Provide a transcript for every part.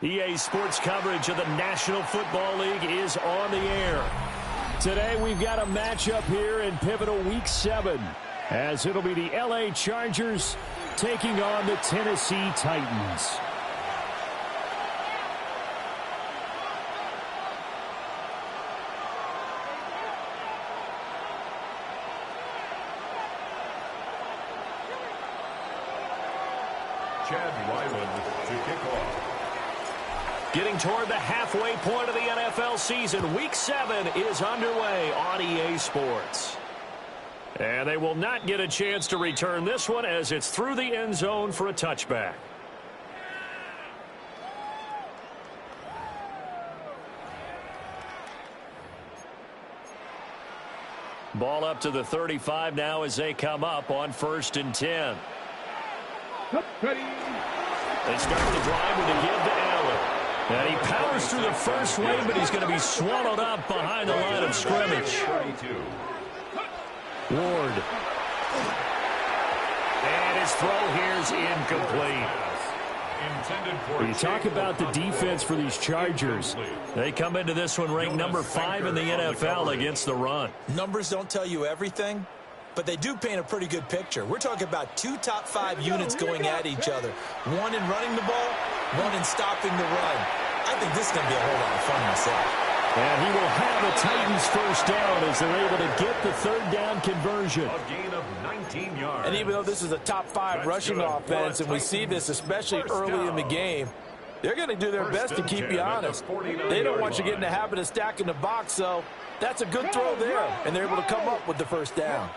EA Sports coverage of the National Football League is on the air. Today we've got a matchup here in pivotal Week 7, as it'll be the LA Chargers taking on the Tennessee Titans. Chad Ryland to kick off. Getting toward the halfway point of the NFL season, Week 7 is underway on EA Sports. And they will not get a chance to return this one as it's through the end zone for a touchback. Ball up to the 35 now as they come up on 1st and 10. They start the drive with a give to Allen. And he powers through the first wave, but he's going to be swallowed up behind the line of scrimmage. Ward. And his throw here's incomplete. When you talk about the defense for these Chargers, they come into this one ranked number 5 in the NFL against the run. Numbers don't tell you everything, but they do paint a pretty good picture. We're talking about 2 top 5 units going at each other. One in running the ball, one in stopping the run. I think this is going to be a whole lot of fun myself. And he will have the Titans first down as they're able to get the 3rd down conversion. A gain of 19 yards. And even though this is a top 5 rushing offense, and we see this especially early in the game, they're going to do their best to keep you honest. They don't want you getting the habit of stacking the box, so that's a good throw there, and they're able to come up with the first down.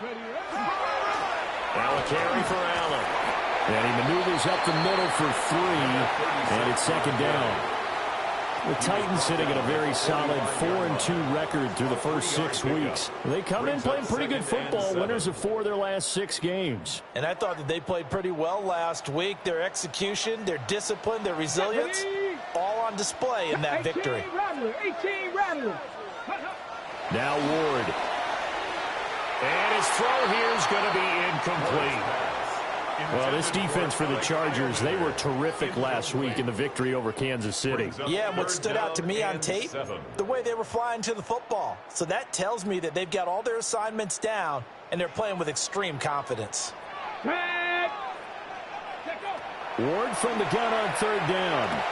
Now a carry for Allen. And he maneuvers up the middle for 3, and it's 2nd down. The Titans sitting at a very solid 4-2 record through the first 6 weeks. They come in playing pretty good football, winners of 4 of their last 6 games. And I thought that they played pretty well last week. Their execution, their discipline, their resilience, all on display in that victory. Now Ward. And his throw here is going to be incomplete. Well, this defense for the Chargers, they were terrific last week in the victory over Kansas City. Yeah, and what stood out to me on tape, the way they were flying to the football. So that tells me that they've got all their assignments down, and they're playing with extreme confidence. Ward from the gun on 3rd down.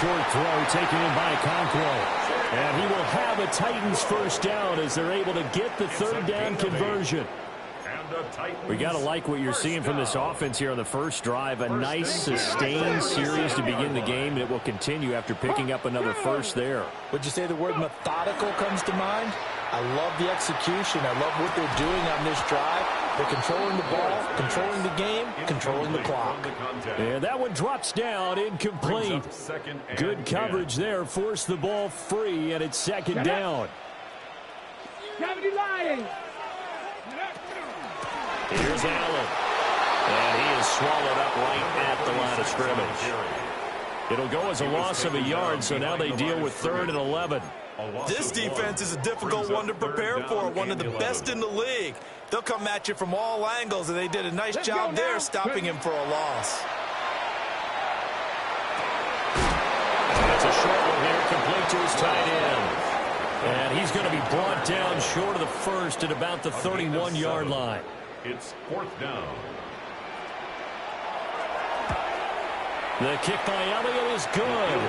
Short throw taken in by Conquo. And he will have a Titans first down as they're able to get the 3rd down conversion. We got to like what you're seeing from this offense here on the first drive. A nice, sustained series to begin the game, and it will continue after picking up another first there. Would you say the word methodical comes to mind? I love the execution. I love what they're doing on this drive. They're controlling the ball, controlling the game, controlling the clock. And that one drops down, incomplete. Good coverage there, forced the ball free, and it's 2nd down. Here's Allen. And he is swallowed up right at the line of scrimmage. It'll go as a loss of a yard, so now they deal with 3rd and 11. This defense is a difficult one to prepare for, one of the best in the league. They'll come at you from all angles, and they did a nice job there stopping him for a loss. And it's a short one here, complete to his tight end. And he's going to be brought down short of the first at about the 31-yard line. It's 4th down. The kick by Elliott is good.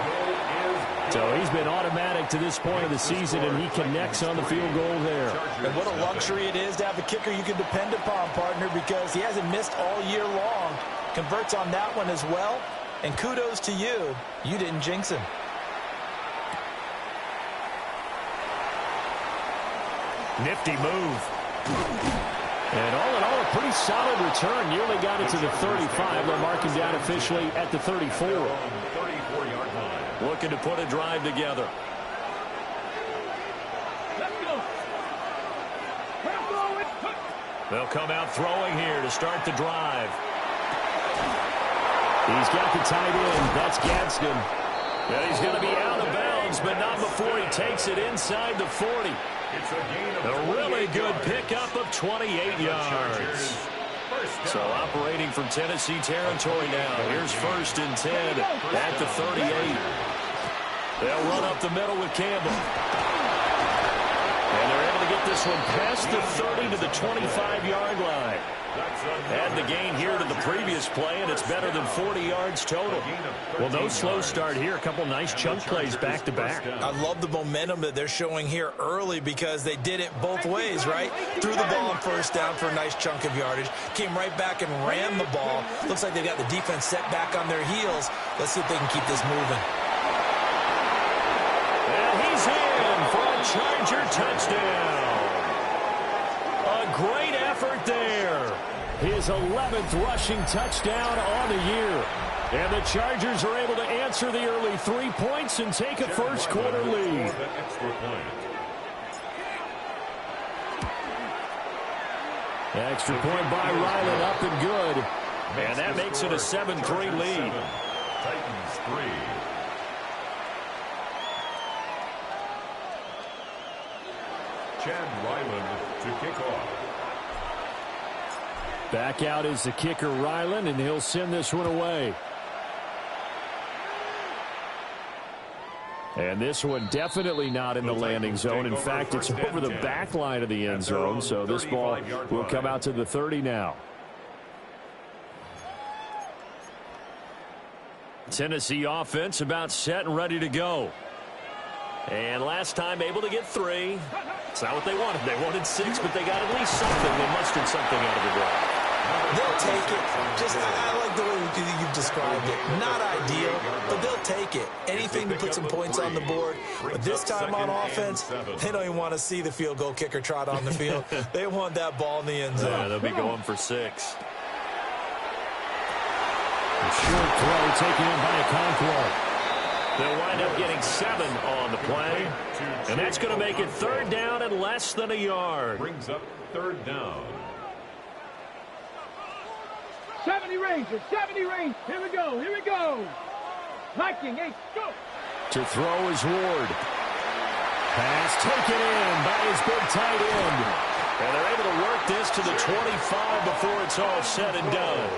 So he's been automatic to this point of the season, and he connects on the field goal there. And what a luxury it is to have a kicker you can depend upon, partner, because he hasn't missed all year long. Converts on that one as well. And kudos to you. You didn't jinx him. Nifty move. And all in all, a pretty solid return. Nearly got it to the 35. They'll mark him down officially at the 34. 34-yard line. Looking to put a drive together. They'll come out throwing here to start the drive. He's got the tight end. That's Gadsden. And he's going to be out of bounds, but not before he takes it inside the 40. A really good pickup of 28 yards. So operating from Tennessee territory now. Here's 1st and 10 at the 38. They'll run up the middle with Campbell. And they're able to get this one past the 30 to the 25-yard line. Add the gain here to the previous play, and it's better than 40 yards total. Well, no slow start here. A couple nice chunk plays back-to-back. I love the momentum that they're showing here early because they did it both ways, right? Threw the ball on 1st down for a nice chunk of yardage. Came right back and ran the ball. Looks like they've got the defense set back on their heels. Let's see if they can keep this moving. And he's in for a Charger touchdown. A great effort there. His 11th rushing touchdown on the year. And the Chargers are able to answer the early 3 points and take a first-quarter lead. Extra point by Ryland, up and good. And that makes it a 7-3 lead. Titans 3. Chad Ryland to kick off. Back out is the kicker, Ryland, and he'll send this one away. And this one definitely not in the landing zone. In fact, it's over the back line of the end zone, so this ball will come out to the 30 now. Tennessee offense about set and ready to go. And last time able to get 3. It's not what they wanted. They wanted 6, but they got at least something. They mustered something out of the drive. They'll take it. I like the way you've described it. Not ideal, but they'll take it. Anything to put some points on the board. But this time on offense, they don't even want to see the field goal kicker trot on the field. They want that ball in the end zone. Yeah, they'll be going for 6. A short throw taken in by Okonkwo. They'll wind up getting 7 on the play. And that's going to make it 3rd down and less than a yard. Brings up 3rd down. 70 Rangers, 70 Rangers. Here we go, here we go. Viking, 8, go. To throw is Ward. Pass taken in by his big tight end. And they're able to work this to the 25 before it's all said and done.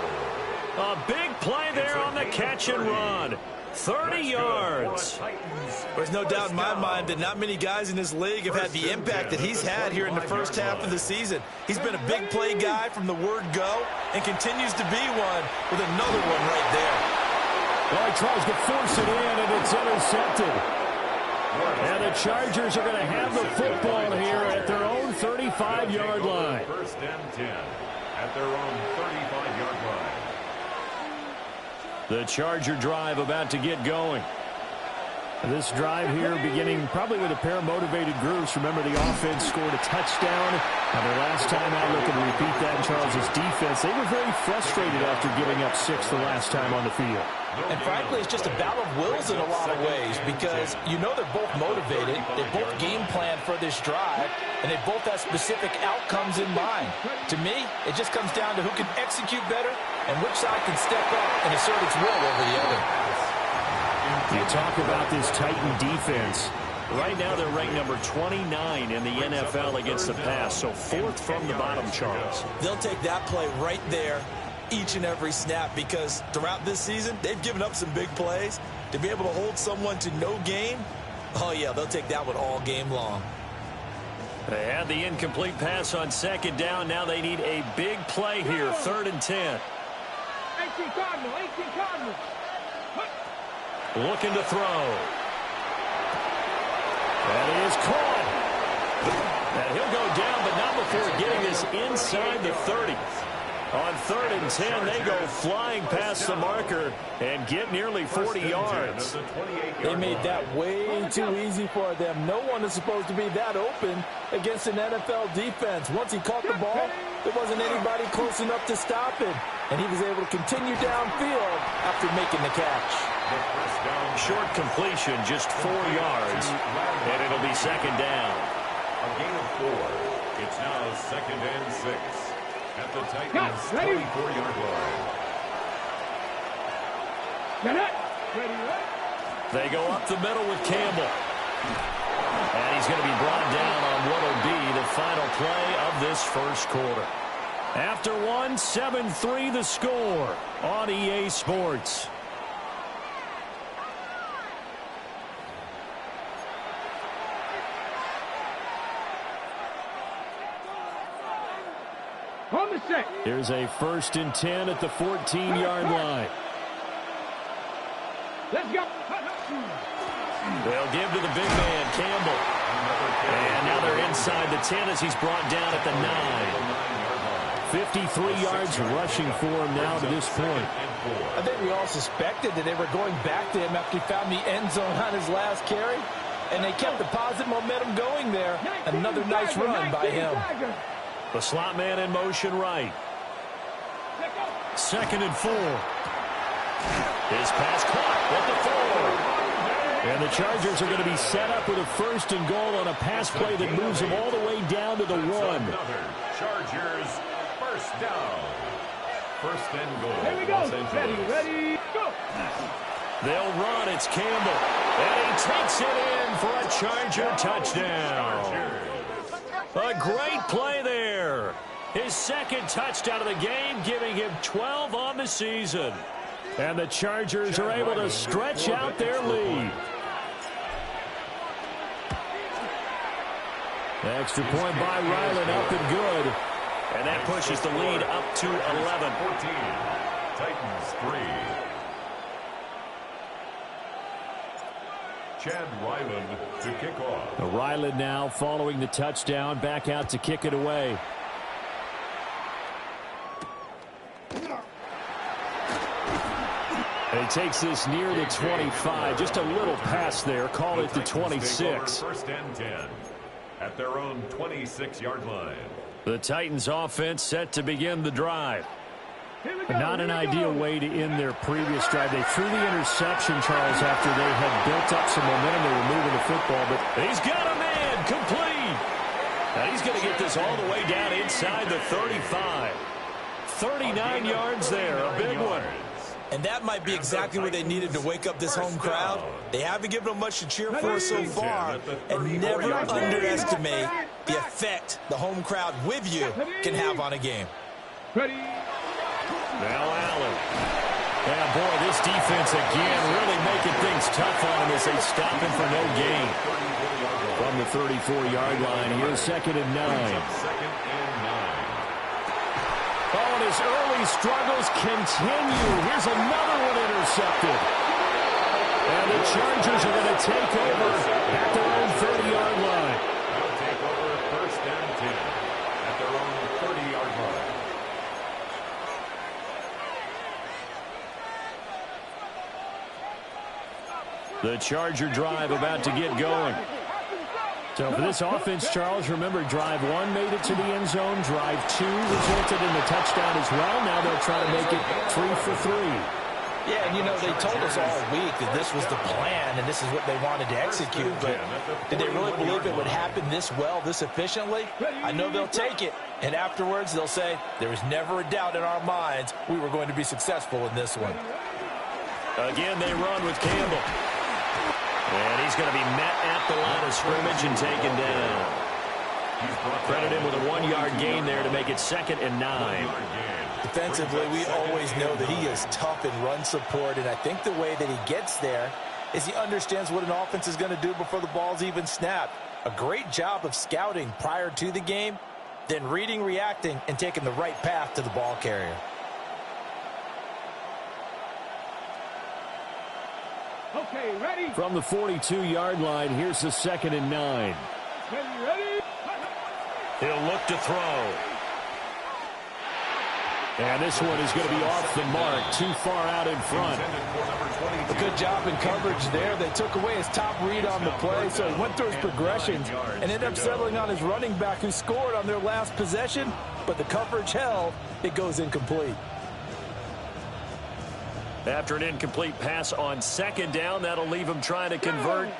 A big play there on the catch and run. 30 yards. There's no doubt in my mind that not many guys in this league have had the impact that he's had here in the first half of the season. He's been a big play guy from the word go and continues to be one with another one right there. Well, he tries to force it in, and it's intercepted. And the Chargers are going to have the football here at their own 35-yard line. 1st and 10 at their own 35-yard line. The Charger drive about to get going. This drive here beginning probably with a pair of motivated groups. Remember, the offense scored a touchdown. Now, the last time out, looking to repeat that in Charles' defense. They were very frustrated after giving up 6 the last time on the field. And frankly, it's just a battle of wills in a lot of ways because you know they're both motivated. They both game plan for this drive, and they both have specific outcomes in mind. To me, it just comes down to who can execute better and which side can step up and assert its will over the other. You talk about this Titan defense. Right now they're ranked number 29 in the NFL against the pass, so 4th from the bottom, Charles. They'll take that play right there each and every snap because throughout this season, they've given up some big plays. To be able to hold someone to no gain, oh yeah, they'll take that one all game long. They had the incomplete pass on 2nd down. Now they need a big play here, 3rd and 10. 18 Cardinal, 18 Cardinal. Looking to throw. That is caught. And he'll go down, but not before getting this inside the 30. On 3rd and 10, they go flying past the marker and get nearly 40 yards. They made that way too easy for them. No one is supposed to be that open against an NFL defense. Once he caught the ball, there wasn't anybody close enough to stop him. And he was able to continue downfield after making the catch. Short completion, just 4 yards, and it'll be 2nd down. A gain of 4. It's now 2nd and 6. At the Titans' 24-yard line. They go up the middle with Campbell. And he's going to be brought down on what will be the final play of this first quarter. After one, 7-3 the score on EA Sports. On the set. Here's a 1st and 10 at the 14-yard line. Let's go. They'll give to the big man, Campbell. And now they're inside the 10 as he's brought down at the 9. 53 yards rushing for him now to this point. I think we all suspected that they were going back to him after he found the end zone on his last carry. And they kept the positive momentum going there. Another nice run by him. The slot man in motion right. 2nd and 4. His pass caught at the 4. And the Chargers are going to be set up with a 1st and goal on a pass play that moves them all the way down to the 1. Chargers 1st down. 1st and goal. Here we go. Ready, go. They'll run. It's Campbell. And he takes it in for a Charger touchdown. A great play there. His 2nd touchdown of the game, giving him 12 on the season. And the Chargers are able to stretch out their lead. The extra point by Ryland up and good. And that pushes the lead up to 11. 14. Titans 3. Chad Ryland to kick off. Ryland now following the touchdown, back out to kick it away. And he takes this near the 25. Just a little pass there. Call it the 26. 1st and 10 at their own 26-yard line. The Titans offense set to begin the drive. Not an ideal way to end their previous drive. They threw the interception, Charles, after they had built up some momentum. They were moving the football, but he's got a man complete. Now he's going to get this all the way down inside the 35. 39 yards there, a big one. And that might be exactly what they needed to wake up this home crowd. They haven't given them much to cheer for so far. And never underestimate the effect the home crowd with you can have on a game. Ready. Now Allen. Yeah, boy, this defense again really making things tough on him as they stop him for no gain. From the 34-yard line, here's 2nd and 9. Oh, and his early struggles continue. Here's another one intercepted. And the Chargers are going to take over at their own 30-yard line. They'll take over 1st and 10 at their own 30-yard line. The Charger drive about to get going. So for this offense, Charles, remember, drive 1 made it to the end zone. Drive 2 resulted in the touchdown as well. Now they'll try to make it 3 for 3. Yeah, and you know, they told us all week that this was the plan and this is what they wanted to execute, but did they really believe it would happen this well, this efficiently? I know they'll take it, and afterwards they'll say, there was never a doubt in our minds we were going to be successful in this one. Again, they run with Campbell. And he's going to be met at the line of scrimmage and taken down. Credit him with a 1-yard gain there to make it 2nd and 9. Defensively, we always know that he is tough in run support, and I think the way that he gets there is he understands what an offense is going to do before the ball's even snapped. A great job of scouting prior to the game, then reading, reacting, and taking the right path to the ball carrier. Okay, ready. From the 42-yard line, here's the 2nd and 9. Ready. He'll look to throw. And this one is going to be off the mark, too far out in front. A good job in coverage there. They took away his top read on the play, so he went through his progressions and ended up settling on his running back who scored on their last possession, but the coverage held. It goes incomplete. After an incomplete pass on 2nd down, that'll leave him trying to convert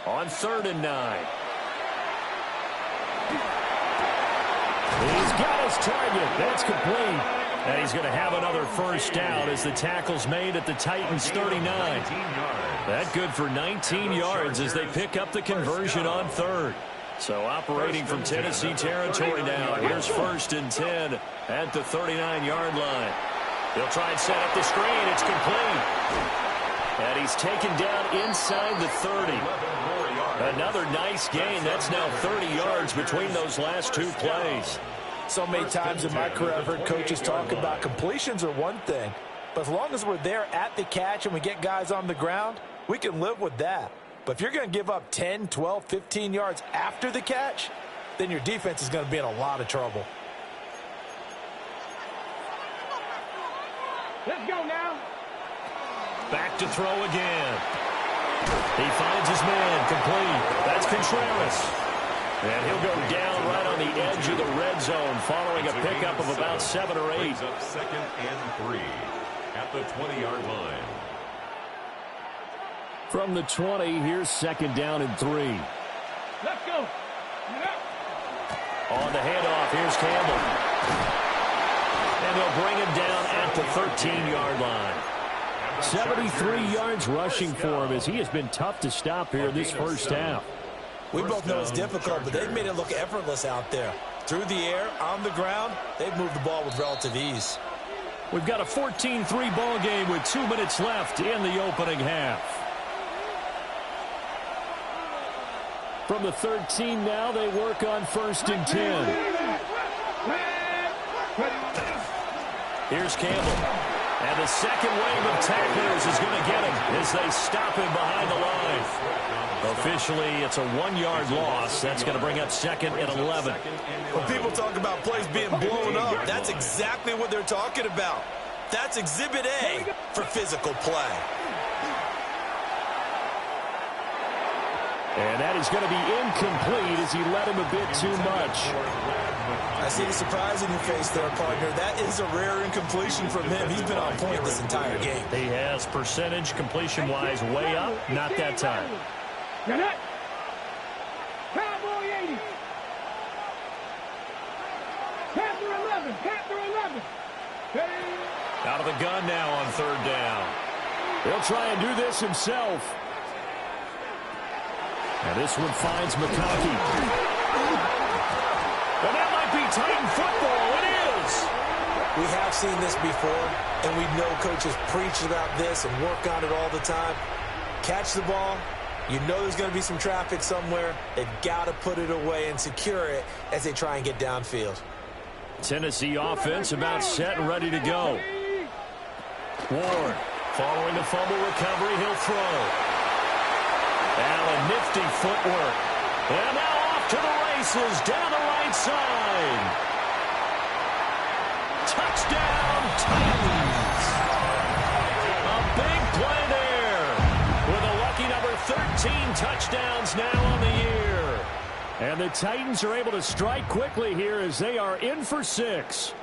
on 3rd and 9. He's got his target. That's complete. And he's going to have another first down as the tackle's made at the Titans' 39. That good for 19 yards as they pick up the conversion on third. So operating from Tennessee territory now. Here's 1st and 10 at the 39-yard line. They'll try and set up the screen. It's complete. And he's taken down inside the 30. Another nice gain. That's now 30 yards between those last two plays. So many times in my career I've heard coaches talk about completions are one thing, but as long as we're there at the catch and we get guys on the ground, we can live with that. But if you're going to give up 10, 12, 15 yards after the catch, then your defense is going to be in a lot of trouble. Let's go now. Back to throw again. He finds his man complete. That's Contreras. And he'll go down right on the edge of the red zone following a pickup of about 7 or 8. Brings up 2nd and 3 at the 20-yard line. From the 20, here's 2nd down and 3. Let's go. On the handoff, here's Campbell. And they'll bring him down at the 13-yard line. 73 yards rushing for him as he has been tough to stop here this first half. We both know it's difficult, but they've made it look effortless out there. Through the air, on the ground, they've moved the ball with relative ease. We've got a 14-3 ball game with 2 minutes left in the opening half. From the 13 now, they work on 1st and 10. Here's Campbell. And the second wave of tacklers is going to get him as they stop him behind the line. Officially, it's a 1-yard loss. That's going to bring up 2nd and 11. When people talk about plays being blown up, that's exactly what they're talking about. That's Exhibit A for physical play. And that is going to be incomplete as he led him a bit too much. I see the surprise in your face there, partner. That is a rare incompletion from him. He's been on point this entire game. He has percentage completion-wise way up. Not that time. Get it. Cowboy 80. Panther 11. Panther 11. Out of the gun now on 3rd down. He'll try and do this himself. And this one finds McConkey. And that might be Titan football. It is. We have seen this before, and we know coaches preach about this and work on it all the time. Catch the ball. You know there's going to be some traffic somewhere. They've got to put it away and secure it as they try and get downfield. Tennessee offense about set and ready to go. Ward following the fumble recovery. He'll throw. Allen, nifty footwork. And now off to the races down the right side. Touchdown, Titans. A big play there with a lucky number 13 touchdowns now on the year. And the Titans are able to strike quickly here as they are in for 6.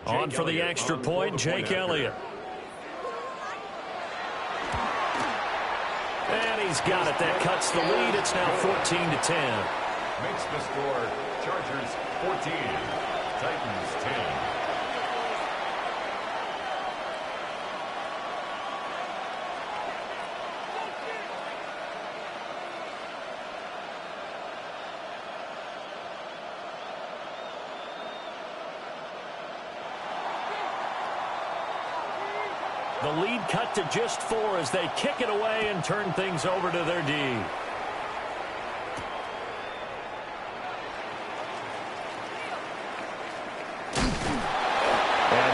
On for the extra point, Jake Elliott. And he's got it. That cuts the lead. It's now 14-10. Makes the score Chargers 14, Titans 10. The lead cut to just 4 as they kick it away and turn things over to their D. And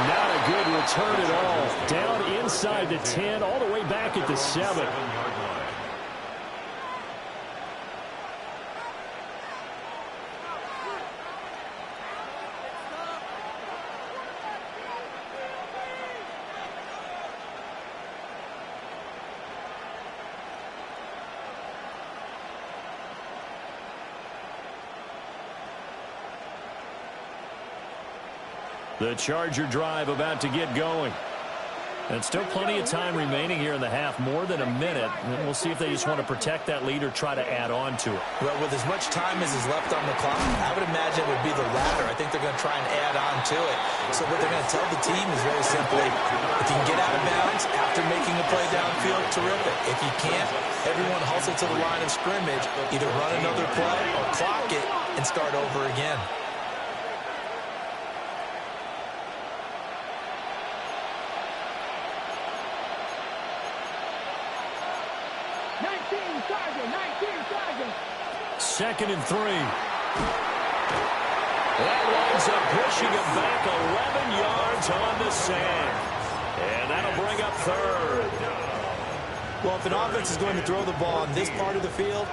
not a good return at all. Down inside the 10, all the way back at the 7. The Charger drive about to get going. And still plenty of time remaining here in the half, more than a minute. And we'll see if they just want to protect that lead or try to add on to it. Well, with as much time as is left on the clock, I would imagine it would be the latter. I think they're going to try and add on to it. So what they're going to tell the team is very simply, if you can get out of bounds after making a play downfield, terrific. If you can't, everyone hustle to the line of scrimmage, either run another play or clock it and start over again. Second and 3. That winds up pushing him back 11 yards on the sand. And that'll bring up third. Well, if an offense is going to throw the ball on this part of the field,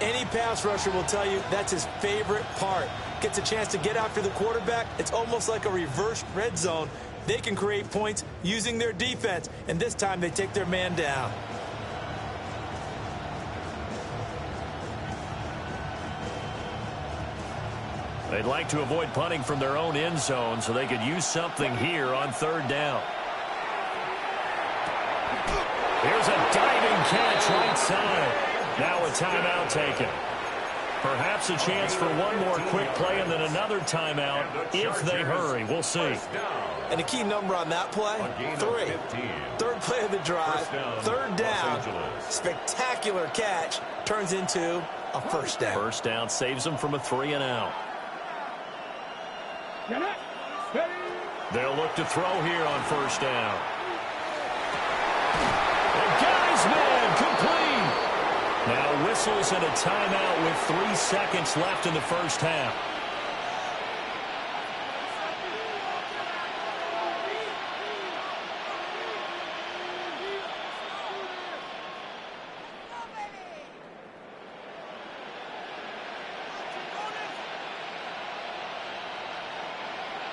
any pass rusher will tell you that's his favorite part. Gets a chance to get after the quarterback. It's almost like a reverse red zone. They can create points using their defense, and this time they take their man down. They'd like to avoid punting from their own end zone so they could use something here on third down. Here's a diving catch right side. Now a timeout taken. Perhaps a chance for one more quick play and then another timeout if they hurry. We'll see. And a key number on that play, 3. Third play of the drive, third down. Spectacular catch turns into a first down. First down saves them from a 3 and out. They'll look to throw here on first down. And got his man complete. Now whistles and a timeout with 3 seconds left in the first half.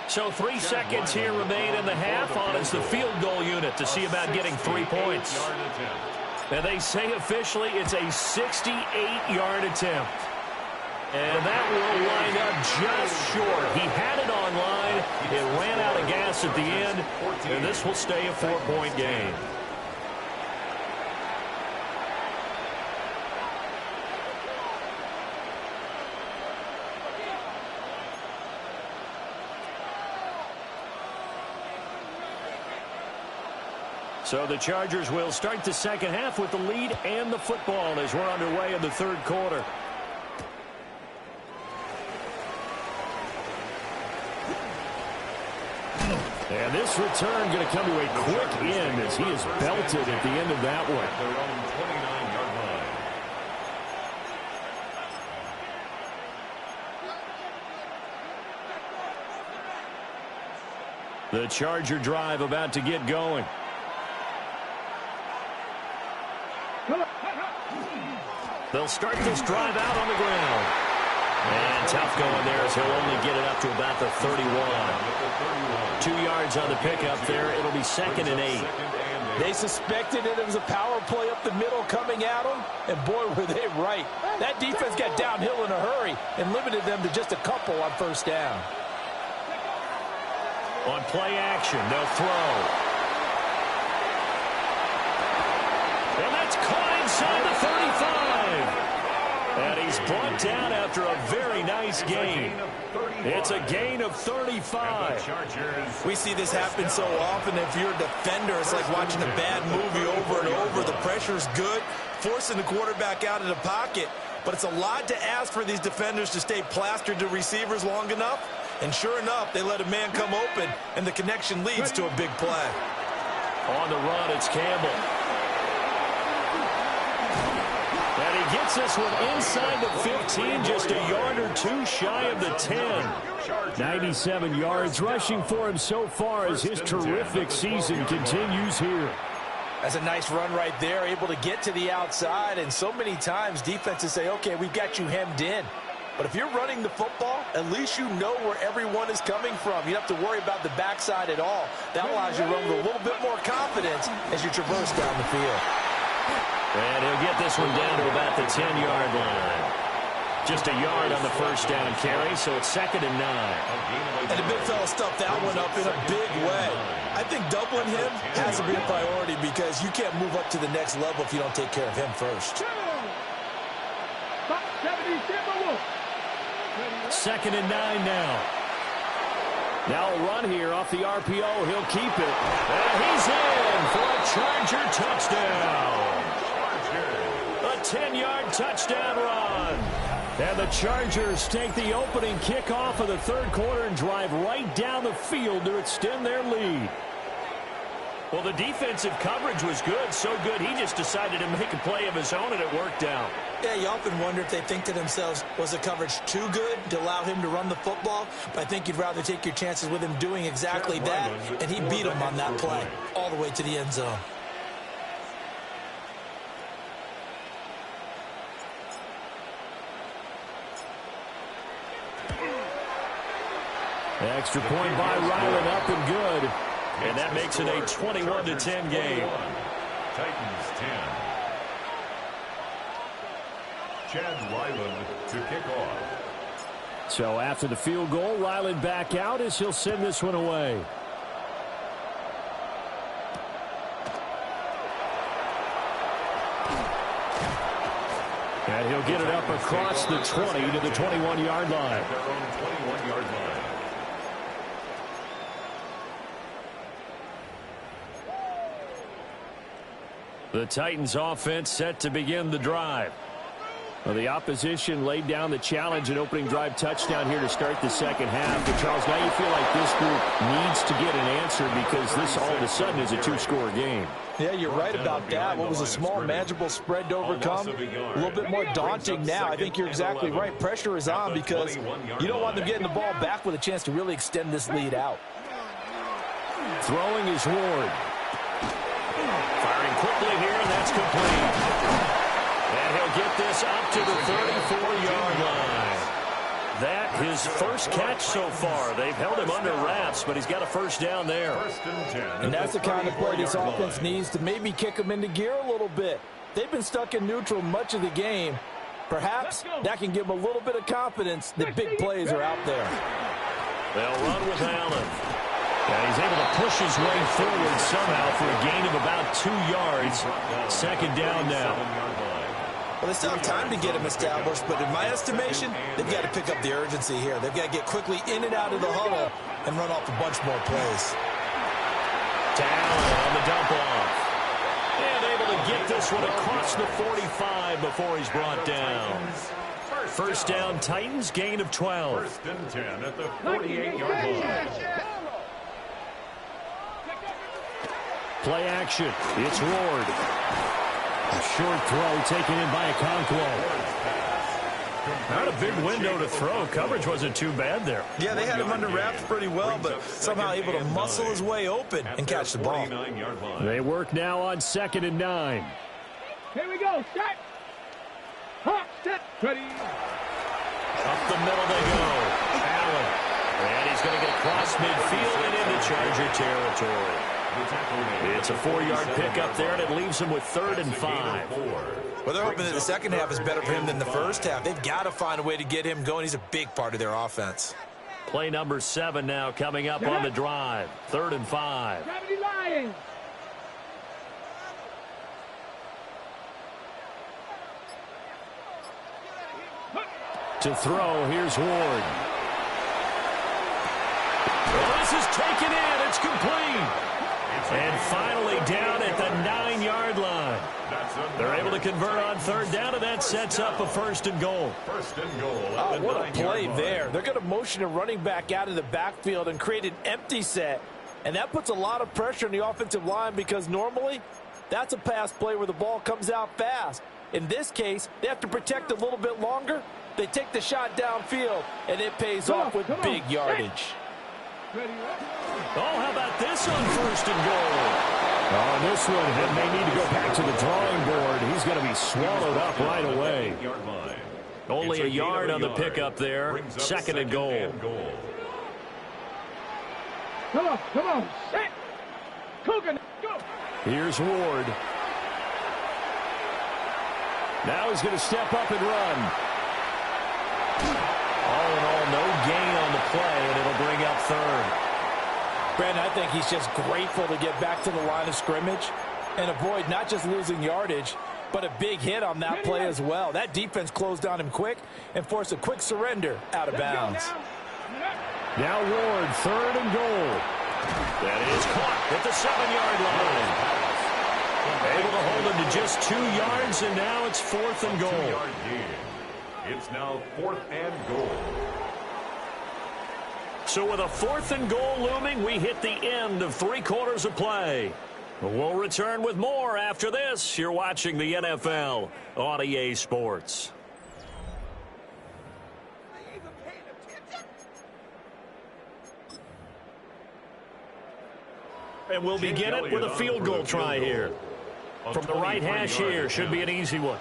So 3 seconds here remain in the half. On is the field goal unit to see about getting 3 points. And they say officially it's a 68-yard attempt. And that will wind up just short. He had it on line. It ran out of gas at the end. And this will stay a 4-point game. So the Chargers will start the second half with the lead and the football as we're underway in the third quarter. And this return going to come to a quick end as he is belted at the end of that one. Their own 29-yard line. The Charger drive about to get going. They'll start this drive out on the ground. And tough going there as he'll only get it up to about the 31. 2 yards on the pickup there. It'll be second and 8. They suspected it was a power play up the middle coming at them, and boy, were they right. That defense got downhill in a hurry and limited them to just a couple on first down. On play action, they'll throw. And that's caught inside the 35. And he's brought down after a very nice gain. It's a gain of 35. We see this happen so often. If you're a defender, it's like watching a bad movie over and over. The pressure's good, forcing the quarterback out of the pocket. But it's a lot to ask for these defenders to stay plastered to receivers long enough. And sure enough, they let a man come open, and the connection leads to a big play. On the run, it's Campbell. And he gets this one inside the 15, just a yard or two shy of the 10. 97 yards rushing for him so far as his terrific season continues here. That's a nice run right there, able to get to the outside. And so many times defenses say, okay, we've got you hemmed in. But if you're running the football, at least you know where everyone is coming from. You don't have to worry about the backside at all. That allows you to run with a little bit more confidence as you traverse down the field. And he'll get this one down to about the 10-yard line. just a yard on the first down carry, so it's 2nd and 9. And the big fella stuffed that one up in a big way. I think doubling him has to be a priority because you can't move up to the next level if you don't take care of him first. 2nd and 9 now. Now a run here off the RPO. He'll keep it. And he's in for a Charger touchdown. A 10-yard touchdown run. And the Chargers take the opening kickoff of the third quarter and drive right down the field to extend their lead. Well, the defensive coverage was good, so good he just decided to make a play of his own, and it worked out. Yeah, you often wonder if they think to themselves, was the coverage too good to allow him to run the football? But I think you'd rather take your chances with him doing exactly that, and he beat him on that play all the way to the end zone. The extra point by Ryland up and good. And that makes it a 21-10 game. Titans 10. Chad Ryland to kick off. So after the field goal, Ryland back out as he'll send this one away. And he'll get it up across the 20 to the 21-yard line. At their own 21-yard line. The Titans offense set to begin the drive. Well, the opposition laid down the challenge and opening drive touchdown here to start the second half. But Charles, now you feel like this group needs to get an answer because this all of a sudden is a two-score game. Yeah, you're right about that. What was a small, manageable spread to overcome? A little bit more daunting now. I think you're exactly right. Pressure is on because you don't want them getting the ball back with a chance to really extend this lead out. Throwing is Ward. Firing quickly here, and that's complete. And he'll get this up to the 34-yard line. That his first catch so far. They've held him under wraps, but he's got a first down there. And that's the kind of play this offense needs to maybe kick them into gear a little bit. They've been stuck in neutral much of the game. Perhaps that can give them a little bit of confidence that big plays are out there. They'll run with Allen. And he's able to push his way forward somehow for a gain of about 2 yards. Second down now. Well, they still have time to get him established, but in my estimation, they've got to pick up the urgency here. They've got to get quickly in and out of the huddle and run off a bunch more plays. Down on the dump off. And able to get this one across the 45 before he's brought down. First down, Titans, gain of 12. First and 10 at the 48-yard line. Play action. It's Ward. A short throw taken in by Okonkwo. Not a big window to throw. Coverage wasn't too bad there. Yeah, they had him under wraps pretty well, but somehow able to muscle his way open and catch the ball. They work now on 2nd and 9. Here we go. Set. Hop, set. Ready. Up the middle they go. Allen. And he's going to get across midfield and into Charger territory. It's a 4-yard pickup there, and it leaves him with 3rd and 5. Well, they're hoping that the second half is better for him than the first half. They've got to find a way to get him going. He's a big part of their offense. Play number 7 now coming up on the drive. 3rd and 5. Gravity Lions. To throw, here's Ward. Well, this is taken in. It's complete. And finally down at the 9-yard line. They're able to convert on 3rd down, and that sets up a 1st and goal. First and goal. Oh, what a play there. They're going to motion a running back out of the backfield and create an empty set. And that puts a lot of pressure on the offensive line because normally that's a pass play where the ball comes out fast. In this case, they have to protect a little bit longer. They take the shot downfield, and it pays off with big yardage. Oh, how about this on 1st and goal? On this one, they may need to go back to the drawing board. He's going to be swallowed up right away. Only a yard on the pickup there. 2nd and goal. Come on, set. Coogan, go. Here's Ward. Now he's going to step up and run. Brandon, I think he's just grateful to get back to the line of scrimmage and avoid not just losing yardage, but a big hit on that play as well. That defense closed on him quick and forced a quick surrender out of bounds. Now Ward, 3rd and goal. That is caught at the 7-yard line. Able to hold him to just 2 yards, and now it's 4th and goal. 2-yard gain. It's now 4th and goal. So with a 4th and goal looming, we hit the end of 3 quarters of play. We'll return with more after this. You're watching the NFL on EA Sports. And we'll begin it with a field goal try here. From the right hash here, should be an easy one.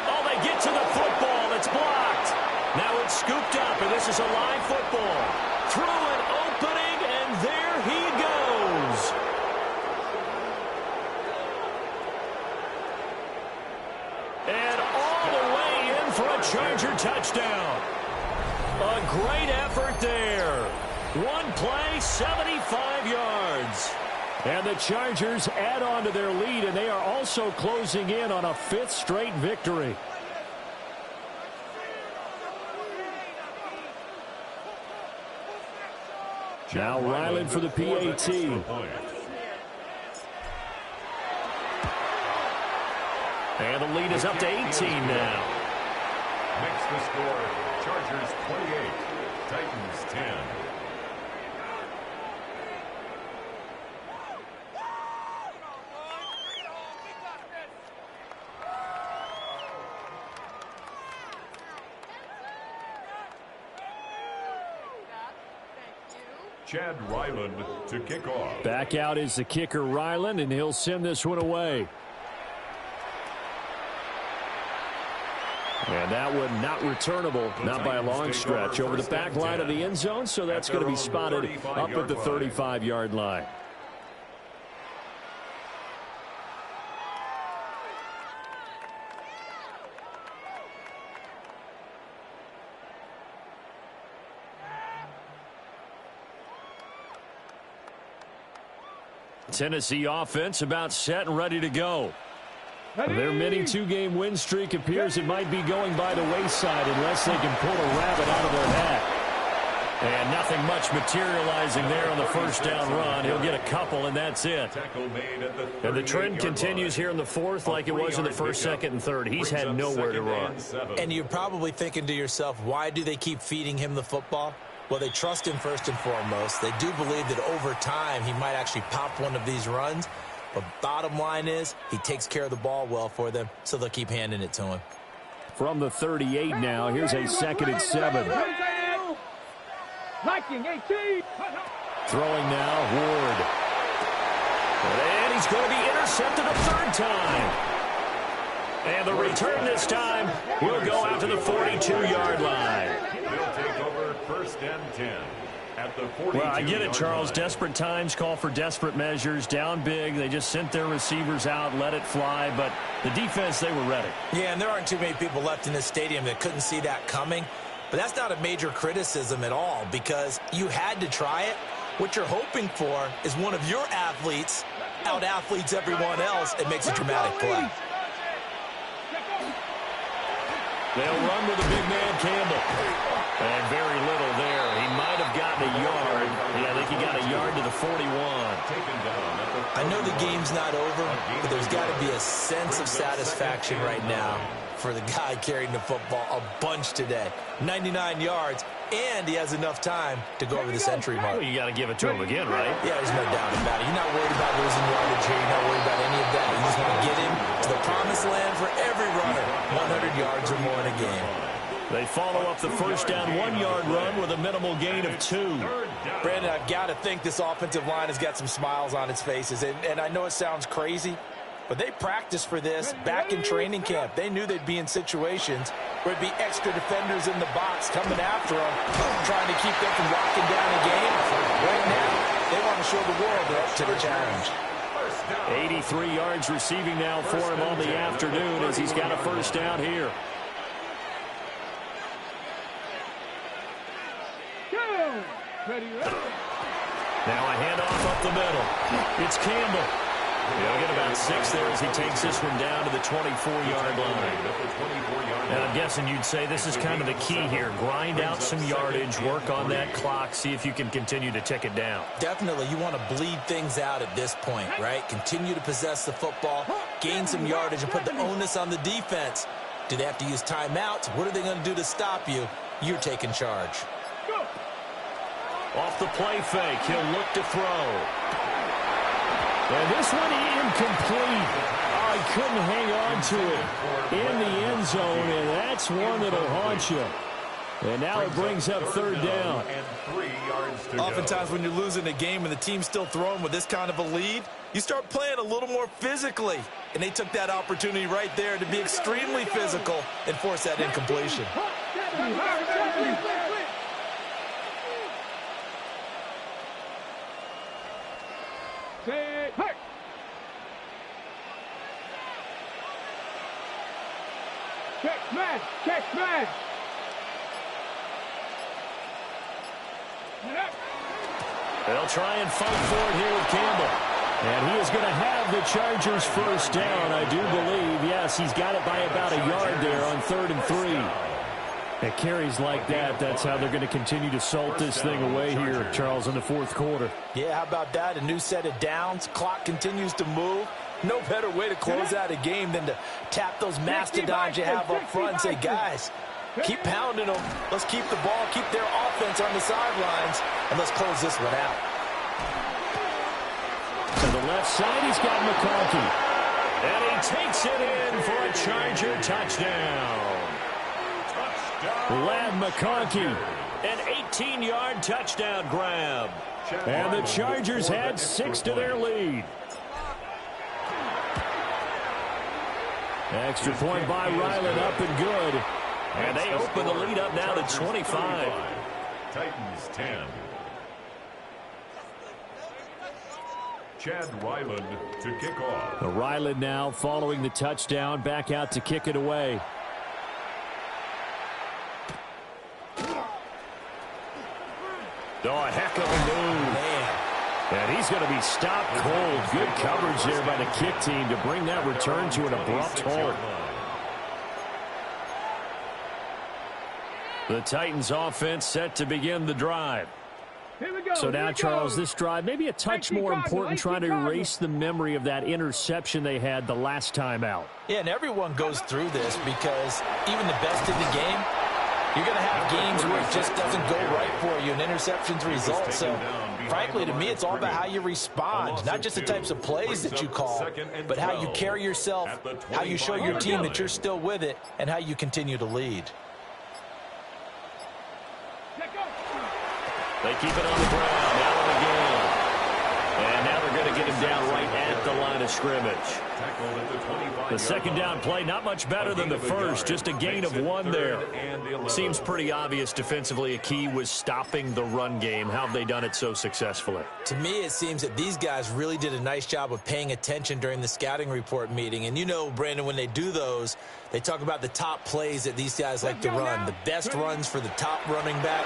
Oh, they get to the football. It's blocked. Now it's scooped up, and this is a live football. Through an opening, and there he goes. And all the way in for a Charger touchdown. A great effort there. One play, 75 yards. And the Chargers add on to their lead, and they are also closing in on a 5th straight victory. Now Ryland for the PAT. And the lead is up to 18 now. Makes the score Chargers 28, Titans 10. Chad Ryland to kick off. Back out is the kicker, Ryland, and he'll send this one away. And that one not returnable, not by a long stretch, over the back line of the end zone, so that's going to be spotted up at the 35-yard line. Tennessee offense about set and ready to go. Their mini 2-game win streak appears it might be going by the wayside unless they can pull a rabbit out of their hat. And nothing much materializing there on the first down run. He'll get a couple, and that's it. And the trend continues here in the 4th like it was in the 1st, 2nd, and 3rd. He's had nowhere to run. And you're probably thinking to yourself, why do they keep feeding him the football? Well, they trust him first and foremost. They do believe that over time he might actually pop one of these runs. But bottom line is he takes care of the ball well for them, so they'll keep handing it to him. From the 38 now, here's a 2nd and 7. Liking 18. Throwing now, Ward. And he's going to be intercepted a 3rd time. And the return this time will go out to the 42-yard line. They'll take over 1st and 10. Well, I get it, Charles. Desperate times call for desperate measures. Down big. They just sent their receivers out, let it fly. But the defense, they were ready. Yeah, and there aren't too many people left in this stadium that couldn't see that coming. But that's not a major criticism at all because you had to try it. What you're hoping for is one of your athletes out-athletes everyone else and makes a dramatic play. They'll run with the big man, Campbell. And very little there. He might have gotten a yard. Yeah, I think he got a yard to the 41. I know the game's not over, but there's got to be a sense of satisfaction right now for the guy carrying the football a bunch today. 99 yards, and he has enough time to go over the century mark. Well, you got to give it to him again, right? Yeah, there's no doubt about it. You're not worried about losing yardage here. You're not worried about any of that. You just want to get him to the promised land for every runner. 100 yards or more in a game. They follow up the first down 1-yard run with a minimal gain of 2. Brandon, I've got to think this offensive line has got some smiles on its faces. And I know it sounds crazy, but they practiced for this back in training camp. They knew they'd be in situations where it'd be extra defenders in the box coming after them, trying to keep them from locking down a game. Right now, they want to show the world they're up to the challenge. 83 yards receiving now for him on the afternoon as he's got a first down here. Now a handoff up the middle. It's Campbell. He'll get about 6 there as he takes this one down to the 24-yard line. And I'm guessing you'd say this is kind of the key here. Grind out some yardage, work on that clock, see if you can continue to tick it down. Definitely, you want to bleed things out at this point, right? Continue to possess the football, gain some yardage, and put the onus on the defense. Do they have to use timeouts? What are they going to do to stop you? You're taking charge. Off the play fake, he'll look to throw. And this one incomplete. Oh, he couldn't hang on to it in the end zone, and that's one that'll haunt you. And now it brings up third down. Oftentimes when you're losing a game and the team's still throwing with this kind of a lead, you start playing a little more physically. And they took that opportunity right there to be extremely physical and force that incompletion. Check smash! Check smash! They'll try and fight for it here with Campbell. And he is going to have the Chargers first down, I do believe. Yes, he's got it by about a yard there on 3rd and 3. At carries like that, that's how they're going to continue to salt this thing away here, Charles, in the fourth quarter. Yeah, how about that? A new set of downs. Clock continues to move. No better way to close out a game than to tap those mastodons you have up front and say, guys, keep pounding them. Let's keep the ball, keep their offense on the sidelines, and let's close this one out. To the left side, he's got McConkey. And he takes it in for a Charger touchdown. Lad McConkey, an 18-yard touchdown grab. And the Chargers had 6 to their lead. Extra point by Ryland, up and good. And they open the lead up now to 25. Titans 10. Chad Ryland to kick off. Ryland now following the touchdown, back out to kick it away. Oh, a heck of a move. Man. And he's going to be stopped cold. Good coverage there by the kick team to bring that return to an abrupt halt. The Titans offense set to begin the drive. So now, Charles, this drive may be a touch more important, trying to erase the memory of that interception they had the last time out. Yeah, and everyone goes through this because even the best in the game, you're going to have games where it just doesn't go right for you, and interceptions result. So, frankly, to me, it's all about how you respond, not just the types of plays that you call, but how you carry yourself, how you show your team that you're still with it, and how you continue to lead. They keep it on the ground. Allen again. And now they're going to get him down right at the line of scrimmage. The second down play, not much better than the first. Just a gain of 1 there. Seems pretty obvious defensively. A key was stopping the run game. How have they done it so successfully? To me, it seems that these guys really did a nice job of paying attention during the scouting report meeting. And you know, Brandon, when they do those, they talk about the top plays that these guys like to run. The best runs for the top running back.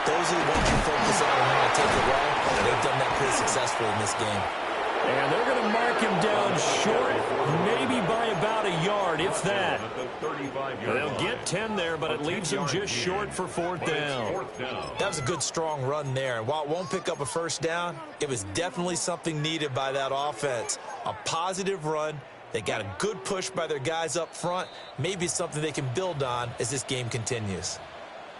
Those are the ones you focus on and how to take it well. And they've done that pretty successfully in this game. And they're going to mark him down short, maybe by about a yard, if that. They'll get 10 there, but it leaves them just short for 4th down. That was a good, strong run there. And while it won't pick up a first down, it was definitely something needed by that offense. A positive run. They got a good push by their guys up front. Maybe something they can build on as this game continues.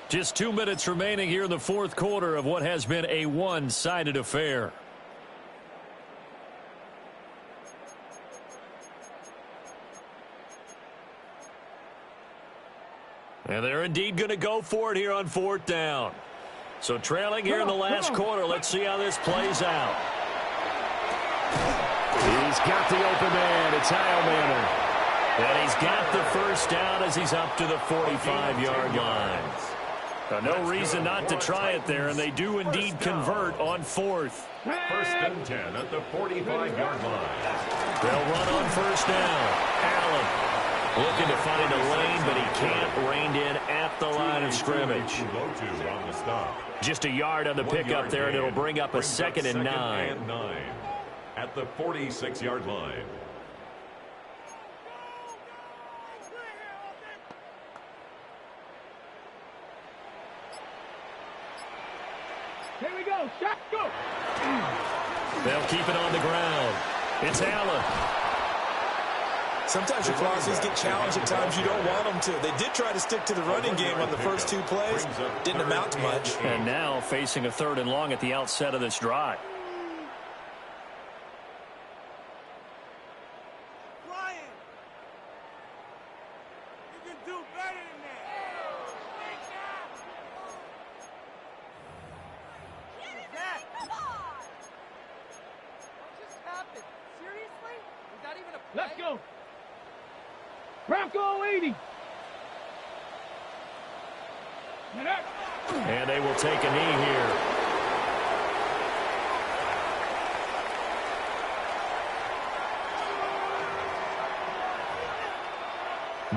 Just 2 minutes remaining here in the fourth quarter of what has been a one-sided affair. And they're indeed going to go for it here on 4th down. So trailing here in the last quarter. Let's see how this plays out. He's got the open man. It's Heilmanner. And he's got the first down as he's up to the 45-yard line. No reason not to try it there, and they do indeed convert on 4th. 1st and 10 at the 45-yard line. They'll run on first down. Allen looking to find a lane, but he can't rein in at the line of scrimmage. Low to on the stop. Just a yard on the pickup there, and it'll bring up a second and 9. At the 46-yard line. Here we go. Shot, go. They'll keep it on the ground. It's Allen. Sometimes your crosses get challenged at times you don't want them to. They did try to stick to the running game on the first 2 plays. Didn't amount to much. And now facing a 3rd and long at the outset of this drive. Let's go. Bronco 80. And they will take a knee here.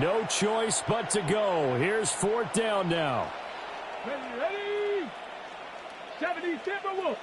No choice but to go. Here's 4th down now. Ready. 70 Timberwolves.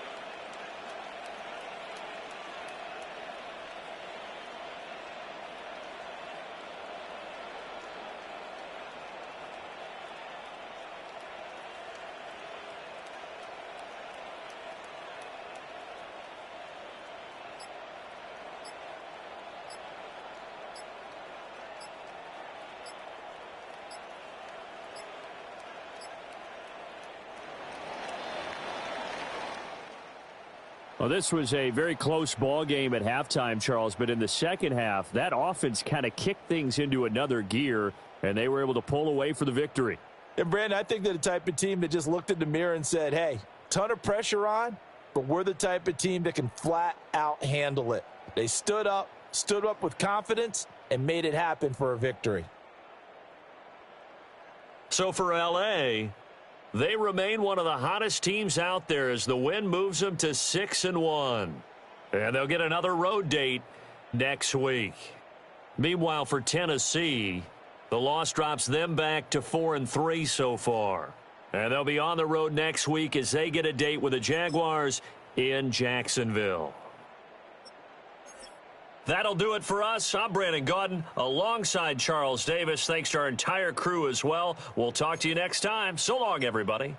Well, this was a very close ball game at halftime, Charles, but in the second half, that offense kind of kicked things into another gear, and they were able to pull away for the victory. And, Brandon, I think they're the type of team that just looked in the mirror and said, hey, ton of pressure on, but we're the type of team that can flat out handle it. They stood up with confidence, and made it happen for a victory. So for L.A., they remain one of the hottest teams out there as the win moves them to 6-1. And they'll get another road date next week. Meanwhile, for Tennessee, the loss drops them back to 4-3 so far. And they'll be on the road next week as they get a date with the Jaguars in Jacksonville. That'll do it for us. I'm Brandon Gaudin alongside Charles Davis. Thanks to our entire crew as well. We'll talk to you next time. So long, everybody.